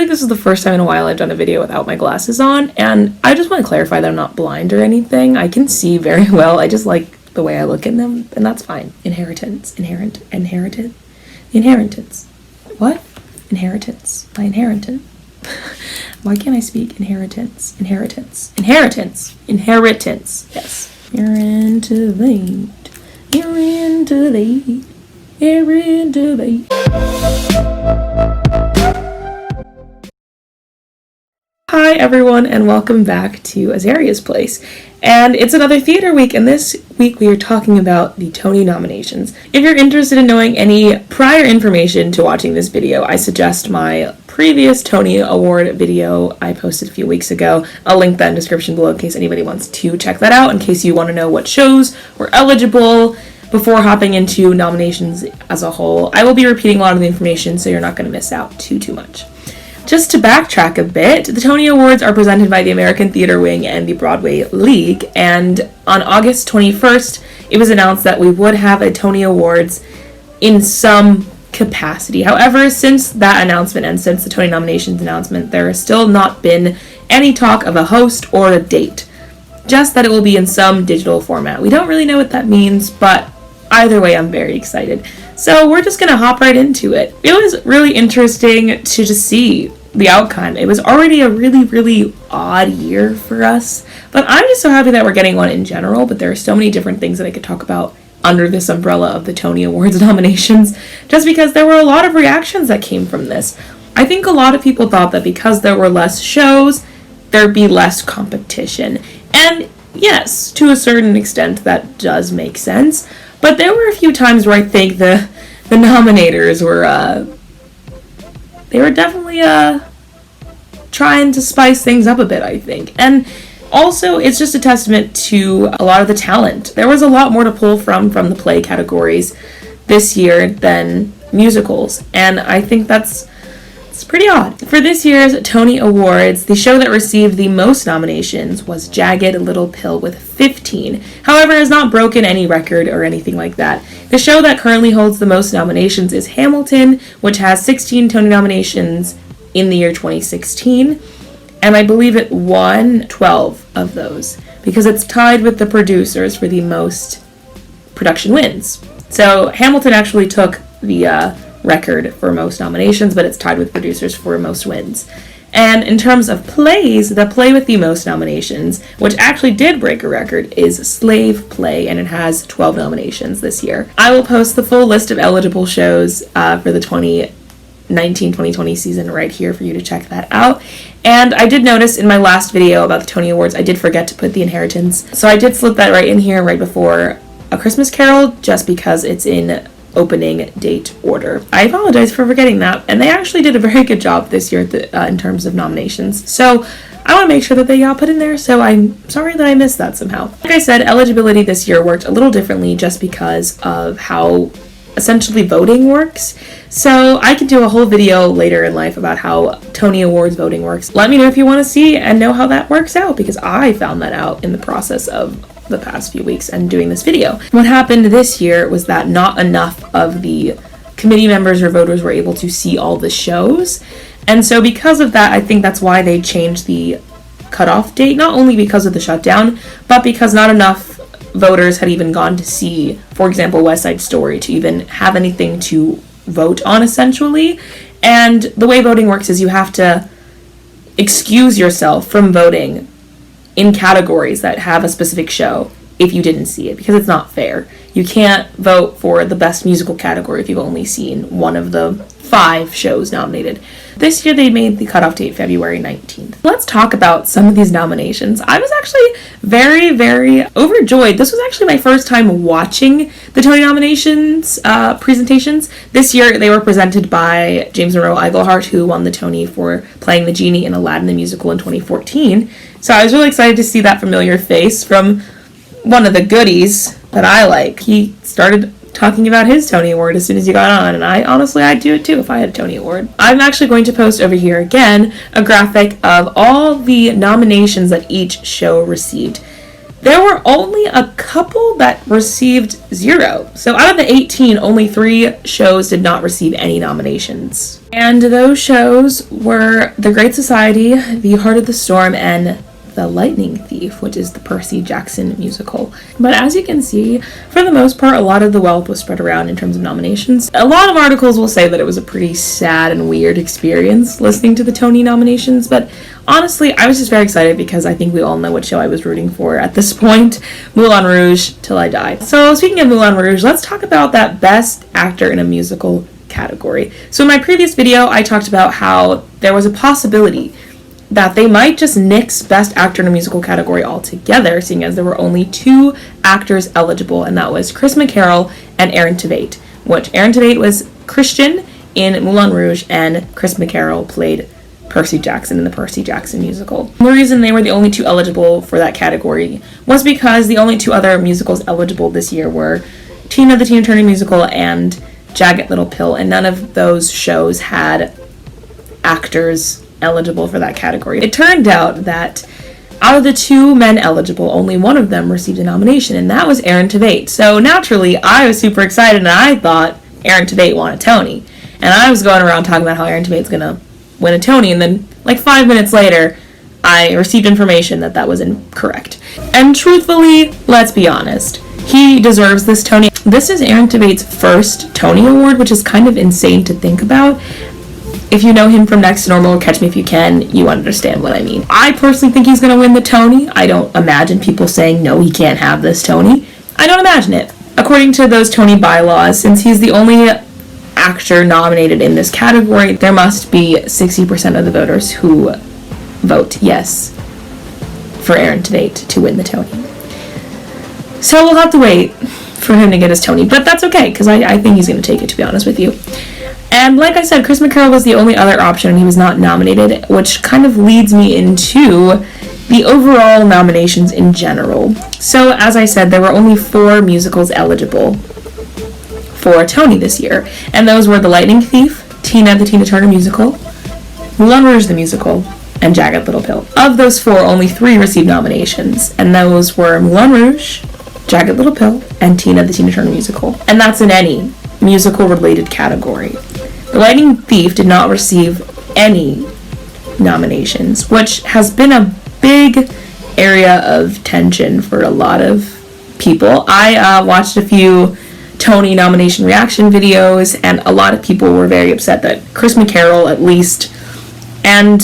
feel like this is the first time in a while I've done a video without my glasses on, and I just want to clarify that I'm not blind or anything. I can see very well. I just like the way I look in them, and that's fine. Inheritance. What? Inheritance. My inheritance. Why can't I speak? Inheritance. Yes. You're into the Hi everyone, and welcome back to Azaria's Place. And it's another theater week, and this week we are talking about the Tony nominations. If you're interested in knowing any prior information to watching this video, I suggest my previous Tony Award video I posted a few weeks ago. I'll link that in the description below in case anybody wants to check that out, in case you want to know what shows were eligible before hopping into nominations as a whole. I will be repeating a lot of the information, so you're not going to miss out too much. Just to backtrack a bit, the Tony Awards are presented by the American Theater Wing and the Broadway League, and on August 21st, it was announced that we would have a Tony Awards in some capacity. However, since that announcement and since the Tony nominations announcement, there has still not been any talk of a host or a date, just that it will be in some digital format. We don't really know what that means, but either way, I'm very excited. So we're just going to hop right into it. It was really interesting to just see the outcome. It was already a really odd year for us, but I'm just so happy that we're getting one in general. But there are so many different things that I could talk about under this umbrella of the Tony Awards nominations, just because there were a lot of reactions that came from this. I think a lot of people thought that because there were less shows, there'd be less competition. And yes, to a certain extent, that does make sense. But there were a few times where I think the nominators were, they were definitely trying to spice things up a bit, I think. And also, it's just a testament to a lot of the talent. There was a lot more to pull from the play categories this year than musicals, and I think it's pretty odd. For this year's Tony Awards, the show that received the most nominations was Jagged Little Pill with 15. However, has not broken any record or anything like that. The show that currently holds the most nominations is Hamilton, which has 16 Tony nominations in the year 2016. And I believe it won 12 of those, because it's tied with The Producers for the most production wins. So Hamilton actually took the record for most nominations, but it's tied with Producers for most wins. And in terms of plays, the play with the most nominations, which actually did break a record, is Slave Play, and it has 12 nominations this year. I will post the full list of eligible shows for the 2019-2020 season right here for you to check that out. And I did notice in my last video about the Tony Awards, I did forget to put The Inheritance, so I did slip that right in here right before A Christmas Carol, just because it's in opening date order. I apologize for forgetting that, and they actually did a very good job this year in terms of nominations, so I want to make sure that they got put in there, so I'm sorry that I missed that somehow. Like I said, eligibility this year worked a little differently just because of how essentially voting works. So I could do a whole video later in life about how Tony Awards voting works. Let me know if you want to see and know how that works out, because I found that out in the process of the past few weeks and doing this video. What happened this year was that not enough of the committee members or voters were able to see all the shows. And so because of that, I think that's why they changed the cutoff date, not only because of the shutdown, but because not enough voters had even gone to see, for example, West Side Story to even have anything to vote on, essentially. And the way voting works is you have to excuse yourself from voting in categories that have a specific show if you didn't see it, because it's not fair. You can't vote for the best musical category if you've only seen one of the 5 shows nominated. This year they made the cutoff date February 19th. Let's talk about some of these nominations. I was actually very overjoyed. This was actually my first time watching the Tony nominations presentations. This year they were presented by James Monroe Iglehart, who won the Tony for playing the genie in Aladdin the Musical in 2014. So I was really excited to see that familiar face from one of the goodies that I like. He started talking about his Tony Award as soon as he got on, and I'd do it too if I had a Tony Award. I'm actually going to post over here again a graphic of all the nominations that each show received. there were only a couple that received 0. So out of the 18, only 3 shows did not receive any nominations. And those shows were The Great Society, The Heart of the Storm, and The Lightning Thief, which is the Percy Jackson musical. But as you can see, for the most part, a lot of the wealth was spread around in terms of nominations. A lot of articles will say that it was a pretty sad and weird experience listening to the Tony nominations, but honestly, I was just very excited because I think we all know what show I was rooting for at this point, Moulin Rouge, till I died. So speaking of Moulin Rouge, let's talk about that Best Actor in a Musical category. So in my previous video, I talked about how there was a possibility that they might just nix Best Actor in a Musical category altogether, seeing as there were only 2 actors eligible, and that was Chris McCarroll and Aaron Tveit, which Aaron Tveit was Christian in Moulin Rouge, and Chris McCarroll played Percy Jackson in the Percy Jackson musical. The reason they were the only 2 eligible for that category was because the only 2 other musicals eligible this year were Tina the Tina Turner musical and Jagged Little Pill, and none of those shows had actors eligible for that category. It turned out that out of the 2 men eligible, only one of them received a nomination, and that was Aaron Tveit. So naturally, I was super excited, and I thought Aaron Tveit won a Tony. And I was going around talking about how Aaron Tveit's gonna win a Tony, and then like 5 minutes later, I received information that that was incorrect. And truthfully, let's be honest, he deserves this Tony. This is Aaron Tveit's first Tony Award, which is kind of insane to think about. If you know him from Next to Normal or Catch Me If You Can, you understand what I mean. I personally think he's going to win the Tony. I don't imagine people saying, no, he can't have this Tony. I don't imagine it. According to those Tony bylaws, since he's the only actor nominated in this category, there must be 60% of the voters who vote yes for Aaron Tveit to win the Tony. So we'll have to wait for him to get his Tony, but that's okay, because I think he's going to take it, to be honest with you. And like I said, Chris McCarroll was the only other option, and he was not nominated, which kind of leads me into the overall nominations in general. So, as I said, there were only 4 musicals eligible for a Tony this year, and those were The Lightning Thief, Tina the Tina Turner musical, Moulin Rouge the musical, and Jagged Little Pill. Of those 4, only 3 received nominations, and those were Moulin Rouge, Jagged Little Pill, and Tina the Tina Turner musical. And that's in any musical-related category. The Lightning Thief did not receive any nominations, which has been a big area of tension for a lot of people. I watched a few Tony nomination reaction videos, and a lot of people were very upset that Chris McCarroll, at least, and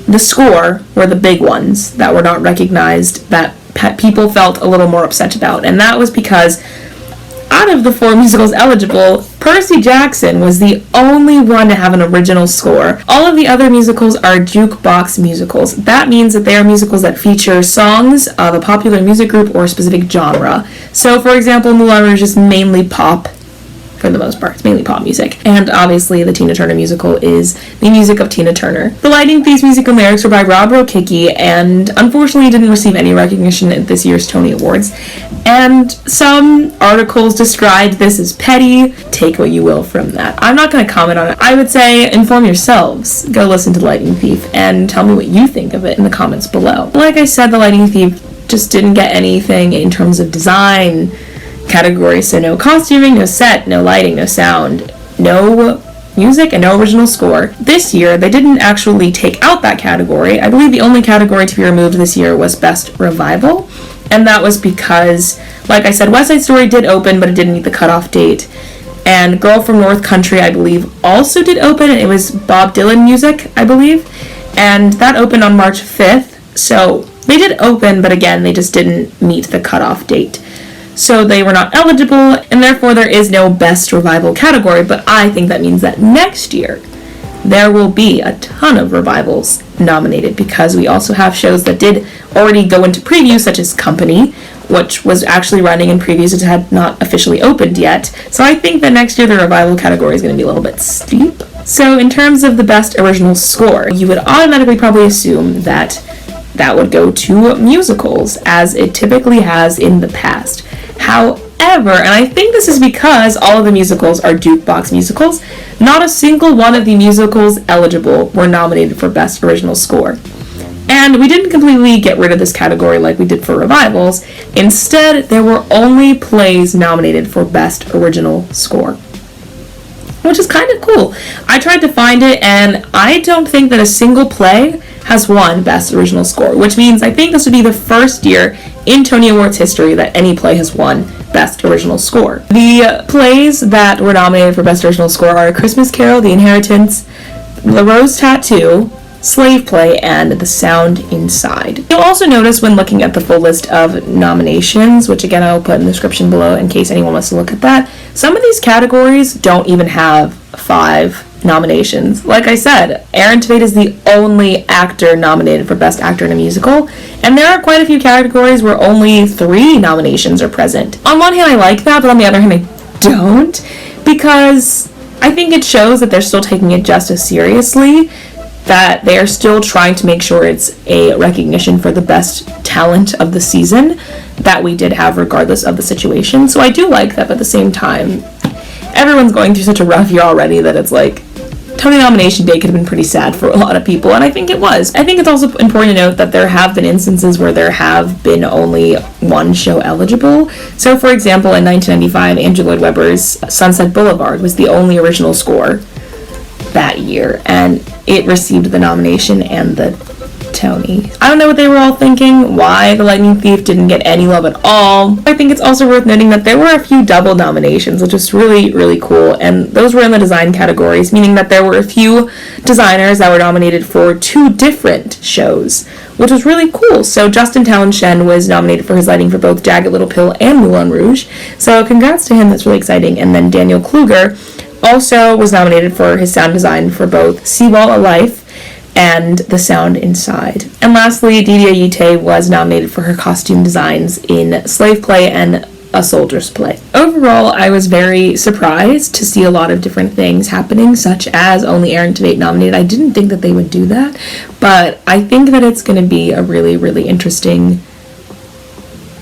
the score were the big ones that were not recognized, that people felt a little more upset about. And that was because out of the 4 musicals eligible, Percy Jackson was the only one to have an original score. All of the other musicals are jukebox musicals. That means that they are musicals that feature songs of a popular music group or a specific genre. So, for example, Moulin Rouge is mainly pop. For the most part, it's mainly pop music. And obviously, the Tina Turner musical is the music of Tina Turner. The Lightning Thief's music and lyrics were by Rob Rokicki, and unfortunately didn't receive any recognition at this year's Tony Awards. And some articles described this as petty. Take what you will from that. I'm not going to comment on it. I would say inform yourselves. Go listen to The Lightning Thief and tell me what you think of it in the comments below. Like I said, The Lightning Thief just didn't get anything in terms of design category, so no costuming, no set, no lighting, no sound, no music, and no original score. This year, they didn't actually take out that category. I believe the only category to be removed this year was Best Revival, and that was because, like I said, West Side Story did open, but it didn't meet the cutoff date, and Girl from North Country, I believe, also did open, and it was Bob Dylan music, I believe, and that opened on March 5th, so they did open, but again, they just didn't meet the cutoff date. So they were not eligible, and therefore there is no Best Revival category, but I think that means that next year there will be a ton of revivals nominated, because we also have shows that did already go into previews, such as Company, which was actually running in previews. It had not officially opened yet. So I think that next year the revival category is going to be a little bit steep. So in terms of the Best Original Score, you would automatically probably assume that that would go to musicals, as it typically has in the past. However, and I think this is because all of the musicals are jukebox musicals, not a single one of the musicals eligible were nominated for Best Original Score. And we didn't completely get rid of this category like we did for revivals. Instead, there were only plays nominated for Best Original Score, which is kind of cool. I tried to find it, and I don't think that a single play has won Best Original Score, which means I think this would be the first year in Tony Awards history that any play has won Best Original Score. The plays that were nominated for Best Original Score are A Christmas Carol, The Inheritance, The Rose Tattoo, Slave Play, and The Sound Inside. You'll also notice when looking at the full list of nominations, which again I will put in the description below in case anyone wants to look at that, some of these categories don't even have 5 nominations. Like I said, Aaron Tveit is the only actor nominated for Best Actor in a Musical, and there are quite a few categories where only 3 nominations are present. On one hand, I like that, but on the other hand, I don't, because I think it shows that they're still taking it just as seriously, that they are still trying to make sure it's a recognition for the best talent of the season that we did have regardless of the situation. So I do like that, but at the same time, everyone's going through such a rough year already that it's like, Tony nomination day could have been pretty sad for a lot of people, and I think it was. I think it's also important to note that there have been instances where there have been only one show eligible. So for example, in 1995, Andrew Lloyd Webber's Sunset Boulevard was the only original score that year, and it received the nomination and the Tony. I don't know what they were all thinking, why The Lightning Thief didn't get any love at all. I think it's also worth noting that there were a few double nominations, which is really, really cool, and those were in the design categories, meaning that there were a few designers that were nominated for 2 different shows, which was really cool. So Justin Townshend was nominated for his lighting for both Jagged Little Pill and Moulin Rouge, so congrats to him, that's really exciting. And then Daniel Kluger also was nominated for his sound design for both Seawall of Life and The Sound Inside. And lastly, Didier Yite was nominated for her costume designs in Slave Play and A Soldier's Play. Overall, I was very surprised to see a lot of different things happening, such as only Aaron Tveit nominated. I didn't think that they would do that, but I think that it's going to be a really, really interesting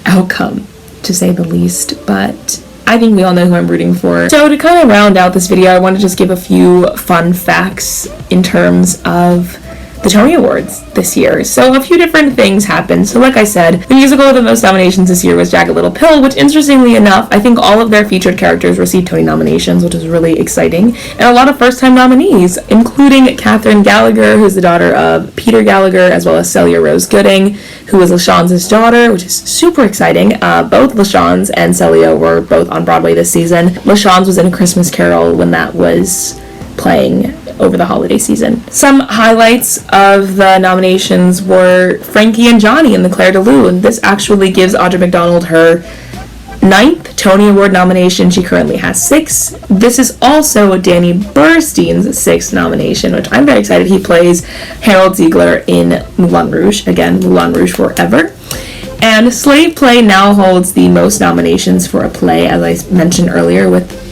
outcome, to say the least, but I think we all know who I'm rooting for. So to kind of round out this video, I want to just give a few fun facts in terms of the Tony Awards this year. So a few different things happened. So like I said, the musical with the most nominations this year was Jagged Little Pill, which interestingly enough, I think all of their featured characters received Tony nominations, which is really exciting. And a lot of first-time nominees, including Katherine Gallagher, who's the daughter of Peter Gallagher, as well as Celia Rose Gooding, who was LaShawne's daughter, which is super exciting. Both LaShawne's and Celia were both on Broadway this season. LaShawne's was in A Christmas Carol when that was playing over the holiday season. Some highlights of the nominations were Frankie and Johnny in the Claire de Lune. This actually gives Audra McDonald her 9th Tony Award nomination. She currently has 6. This is also Danny Burstein's 6th nomination, which I'm very excited. He plays Harold Ziegler in Moulin Rouge. Again, Moulin Rouge forever. And Slave Play now holds the most nominations for a play, as I mentioned earlier, with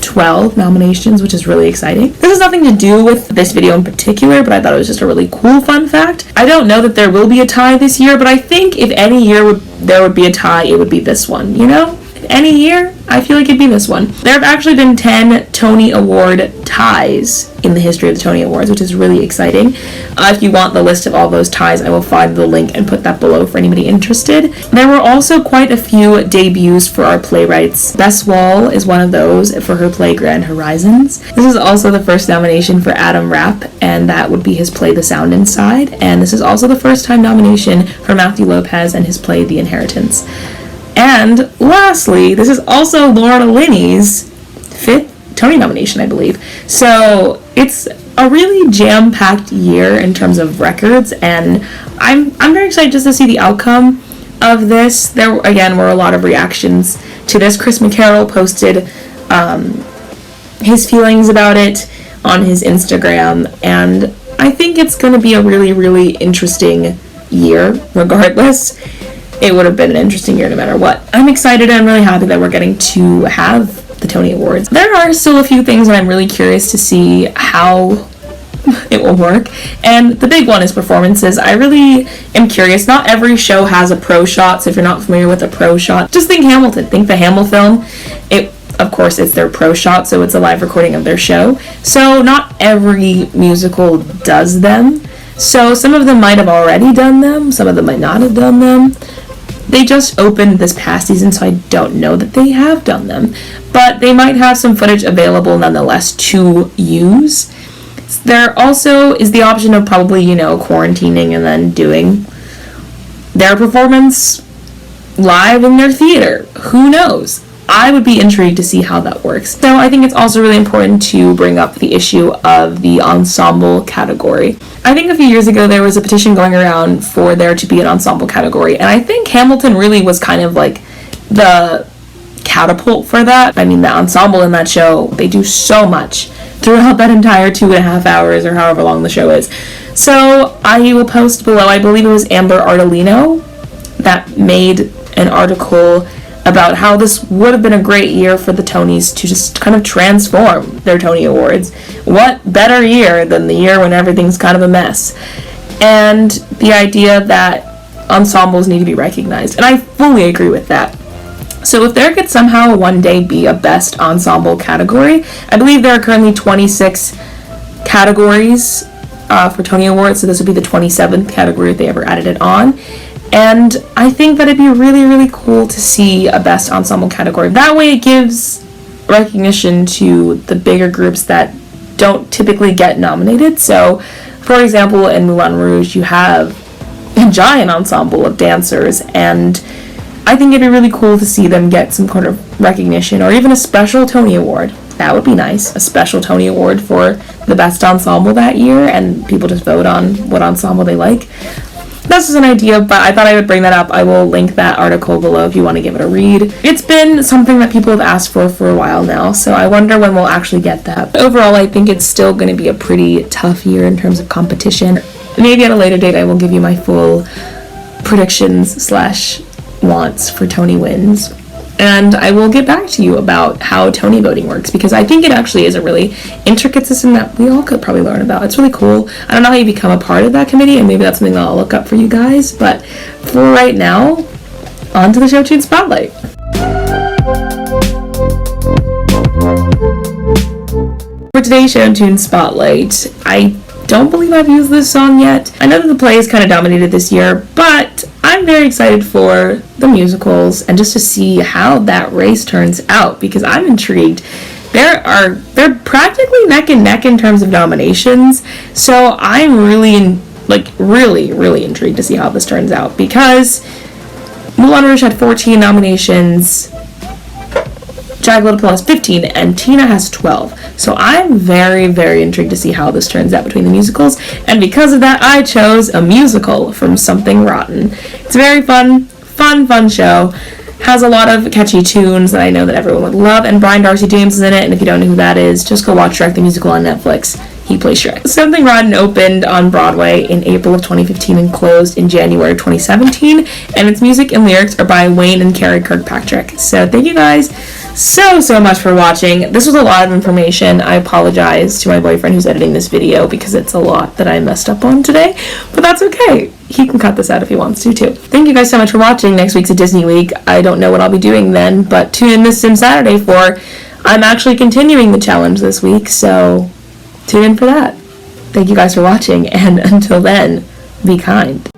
12 nominations, which is really exciting. This has nothing to do with this video in particular, but I thought it was just a really cool fun fact. I don't know that there will be a tie this year, but I think if any year there would be a tie, it would be this one, you know? Any year, I feel like it'd be this one. There have actually been 10 Tony Award ties in the history of the Tony Awards, which is really exciting. If you want the list of all those ties, I will find the link and put that below for anybody interested. There were also quite a few debuts for our playwrights. Bess Wall is one of those for her play Grand Horizons. This is also the first nomination for Adam Rapp, and that would be his play The Sound Inside. And this is also the first time nomination for Matthew Lopez and his play The Inheritance. And lastly, this is also Lorna Linney's 5th Tony nomination, I believe. So it's a really jam-packed year in terms of records, and I'm very excited just to see the outcome of this. There, again, were a lot of reactions to this. Chris McCarroll posted his feelings about it on his Instagram, and I think it's going to be a really, really interesting year, regardless. It would have been an interesting year no matter what. I'm excited and I'm really happy that we're getting to have the Tony Awards. There are still a few things that I'm really curious to see how it will work, and the big one is performances. I really am curious. Not every show has a pro shot, so if you're not familiar with a pro shot, just think Hamilton. Think the Hamill film. Of course, it's their pro shot, so it's a live recording of their show. So not every musical does them. So some of them might have already done them, some of them might not have done them. They just opened this past season, so I don't know that they have done them. But they might have some footage available nonetheless to use. There also is the option of probably, quarantining and then doing their performance live in their theater. Who knows? I would be intrigued to see how that works. So I think it's also really important to bring up the issue of the ensemble category. I think a few years ago there was a petition going around for there to be an ensemble category, and I think Hamilton really was kind of like the catapult for that. I mean, the ensemble in that show, they do so much throughout that entire 2.5 hours or however long the show is. So I will post below, I believe it was Amber Ardolino that made an article about how this would have been a great year for the Tonys to just kind of transform their Tony Awards. What better year than the year when everything's kind of a mess? And the idea that ensembles need to be recognized. And I fully agree with that. So if there could somehow one day be a best ensemble category, I believe there are currently 26 categories for Tony Awards, so this would be the 27th category if they ever added it on. And I think that it'd be really, really cool to see a best ensemble category. That way it gives recognition to the bigger groups that don't typically get nominated. So, for example, in Moulin Rouge, you have a giant ensemble of dancers, and I think it'd be really cool to see them get some kind of recognition, or even a special Tony Award. That would be nice, a special Tony Award for the best ensemble that year, and people just vote on what ensemble they like. That's just an idea, but I thought I would bring that up. I will link that article below if you want to give it a read. It's been something that people have asked for a while now, so I wonder when we'll actually get that. But overall, I think it's still going to be a pretty tough year in terms of competition. Maybe at a later date I will give you my full predictions / wants for Tony wins. And I will get back to you about how Tony voting works, because I think it actually is a really intricate system that we all could probably learn about. It's really cool. I don't know how you become a part of that committee, and maybe that's something that I'll look up for you guys. But for right now, on to the Show Tune Spotlight. For today's Show Tune Spotlight, I don't believe I've used this song yet. I know that the play is kind of dominated this year, but I'm very excited for the musicals and just to see how that race turns out, because I'm intrigued. They're practically neck and neck in terms of nominations, so I'm really intrigued to see how this turns out, because Moulin Rouge had 14 nominations, Jagged Little Pill has 15, and Tina has 12. So I'm very, very intrigued to see how this turns out between the musicals, and because of that, I chose a musical from Something Rotten. It's a very fun show. Has a lot of catchy tunes that I know that everyone would love, and Brian Darcy James is in it, and if you don't know who that is, just go watch Shrek the Musical on Netflix. He plays Shrek. Something Rotten opened on Broadway in April of 2015 and closed in January 2017, and its music and lyrics are by Wayne and Carrie Kirkpatrick. So thank you guys so much for watching. This was a lot of information. I apologize to my boyfriend who's editing this video because it's a lot that I messed up on today, but that's okay. He can cut this out if he wants to too. Thank you guys so much for watching. Next week's a Disney week. I don't know what I'll be doing then, but tune in this Sim Saturday for I'm actually continuing the challenge this week, so tune in for that. Thank you guys for watching, and until then, be kind.